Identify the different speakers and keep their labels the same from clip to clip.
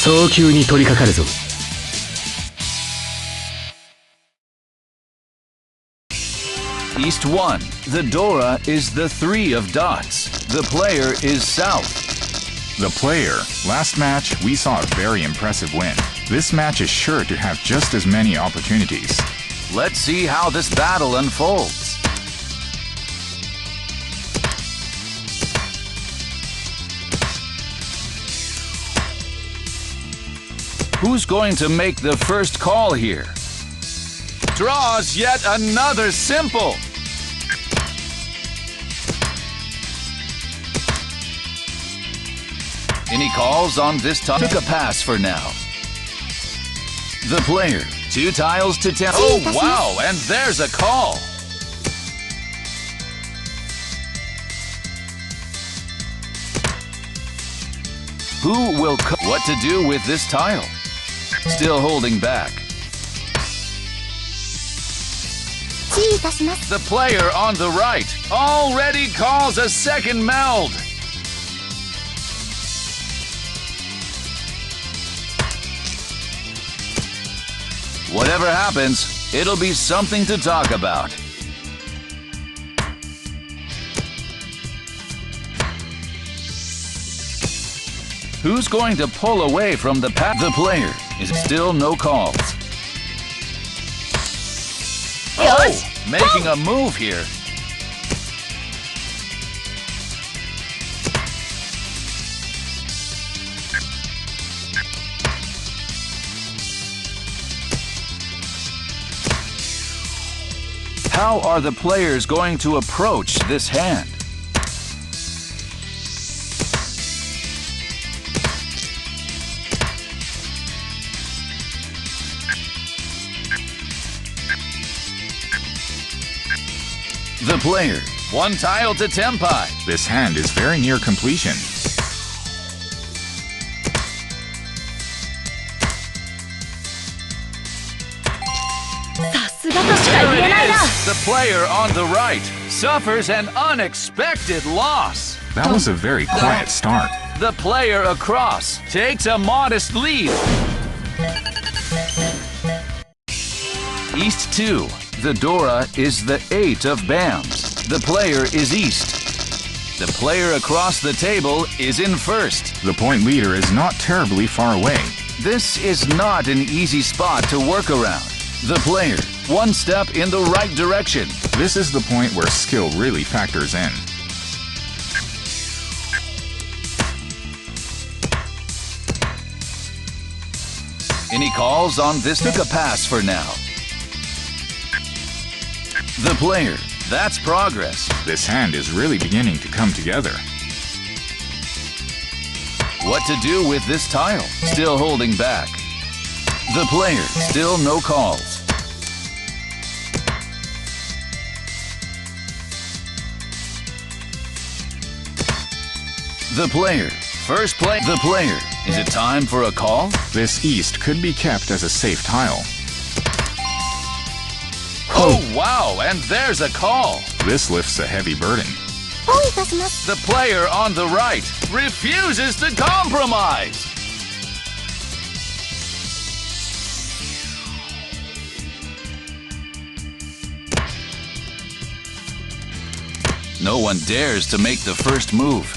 Speaker 1: 早急に取り掛かるぞ。
Speaker 2: East 1. The Dora is the 3 of dots. The player is south.
Speaker 3: The player. Last match, we saw a very impressive win. This match is sure to have just as many opportunities.
Speaker 2: Let's see how this battle unfolds. Who's going to make the first call here? Draws yet another simple. Any calls on this tile? Took a pass for now. The player, 2 tiles to 10. Oh wow, and there's a call. Who will what to do with this tile? Still holding back. The player on the right already calls a second meld. Whatever happens, it'll be something to talk about. Who's going to pull away from the path? The player is still no calls. Oh, making a move here. How are the players going to approach this hand? The player, 1 tile to tempai.
Speaker 3: This hand is very near completion.
Speaker 2: There it is! The player on the right suffers an unexpected loss.
Speaker 3: That was a very quiet start.
Speaker 2: The player across takes a modest lead. East 2. The Dora is the 8 of Bams. The player is East. The player across the table is in first.
Speaker 3: The point leader is not terribly far away.
Speaker 2: This is not an easy spot to work around. The player, 1 step in the right direction.
Speaker 3: This is the point where skill really factors in.
Speaker 2: Any calls on this? Took a pass for now. The player, that's progress.
Speaker 3: This hand is really beginning to come together.
Speaker 2: What to do with this tile? Still holding back. The player, still no calls. The player, first play. The player, is it time for a call?
Speaker 3: This East could be kept as a safe tile.
Speaker 2: Oh wow, and there's a call.
Speaker 3: This lifts a heavy burden.
Speaker 2: The player on the right refuses to compromise. No one dares to make the first move.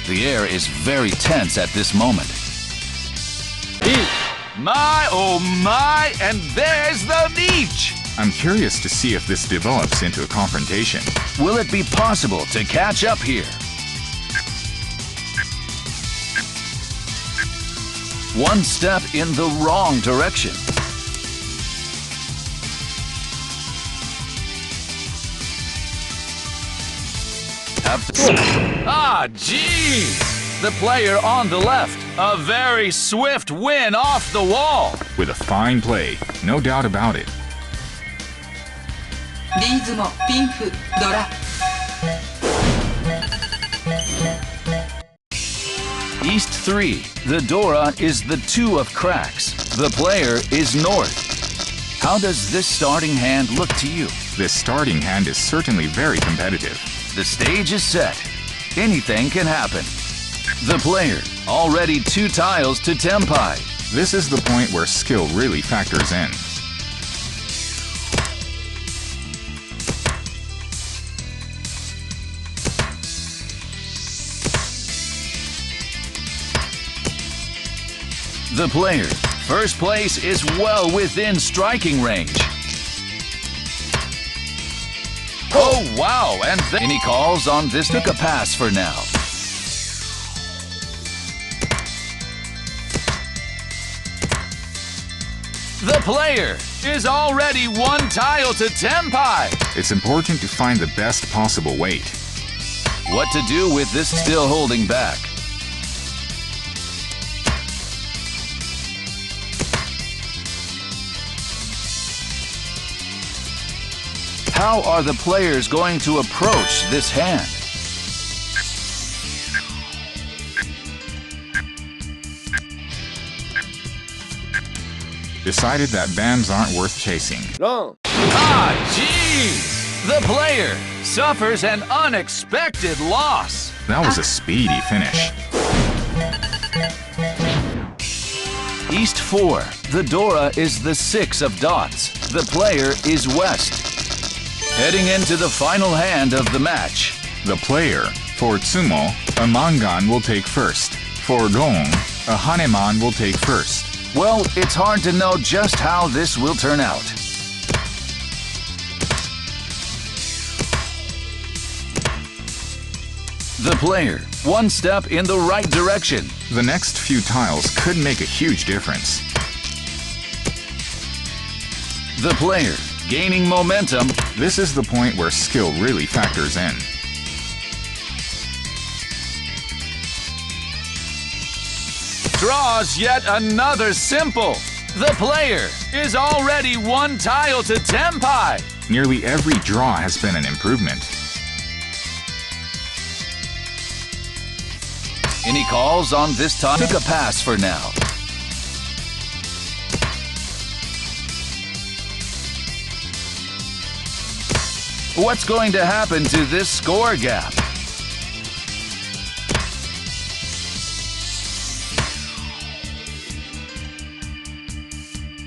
Speaker 2: The air is very tense at this moment. My, oh my, and there's the beach!
Speaker 3: I'm curious to see if this develops into a confrontation.
Speaker 2: Will it be possible to catch up here? One step in the wrong direction. Ah, geez! The player on the left, a very swift win off the wall.
Speaker 3: With a fine play, no doubt about it.
Speaker 2: East 3. The Dora is the 2 of cracks. The player is north. How does this starting hand look to you?
Speaker 3: This starting hand is certainly very competitive.
Speaker 2: The stage is set. Anything can happen. The player, already 2 tiles to Tempai.
Speaker 3: This is the point where skill really factors in.
Speaker 2: The player, first place is well within striking range. Oh wow, and then he calls on this. Took a pass for now. The player is already 1 tile to Tempai.
Speaker 3: It's important to find the best possible weight.
Speaker 2: What to do with this still holding back? How are the players going to approach this hand?
Speaker 3: Decided that bands aren't worth chasing.
Speaker 2: Ah, geez! The player suffers an unexpected loss.
Speaker 3: That was a speedy finish.
Speaker 2: East 4. The Dora is the 6 of dots. The player is West. Heading into the final hand of the match.
Speaker 3: The player, for Tsumo, a Mangan will take first. For Gong, a Haneman will take first.
Speaker 2: Well, it's hard to know just how this will turn out. The player, 1 step in the right direction.
Speaker 3: The next few tiles could make a huge difference.
Speaker 2: The player, gaining momentum.
Speaker 3: This is the point where skill really factors in.
Speaker 2: Draws yet another simple. The player is already 1 tile to Tempai.
Speaker 3: Nearly every draw has been an improvement.
Speaker 2: Any calls on this time? Took a pass for now. What's going to happen to this score gap?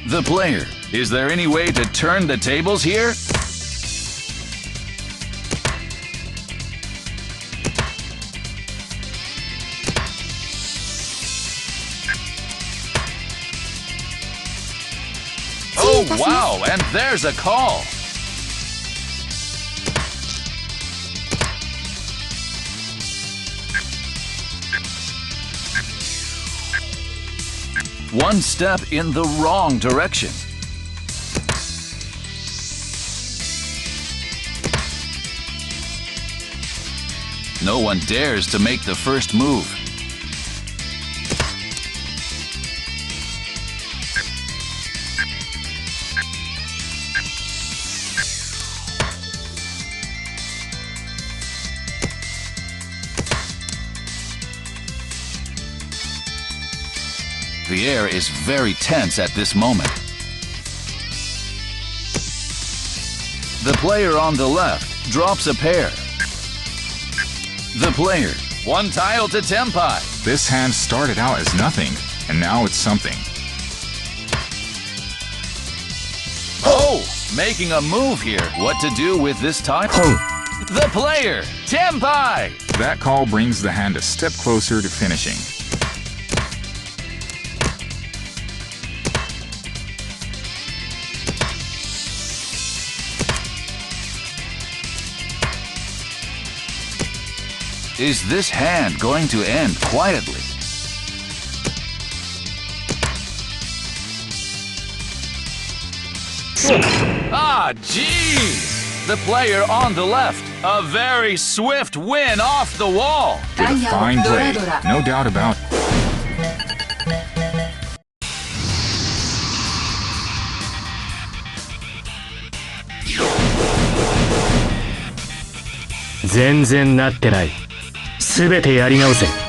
Speaker 2: The player, is there any way to turn the tables here? Oh wow, and there's a call. One step in the wrong direction. No one dares to make the first move. The air is very tense at this moment. The player on the left drops a pair. The player, 1 tile to Tempai.
Speaker 3: This hand started out as nothing, and now it's something.
Speaker 2: Oh, making a move here. What to do with this time? The player, Tempai.
Speaker 3: That call brings the hand a step closer to finishing.
Speaker 2: Is this hand going to end quietly? Ah, geez! The player on the left, a very swift win off the wall.
Speaker 3: Did a fine play, no doubt about it.
Speaker 1: 全然なってない。すべてやり直せ。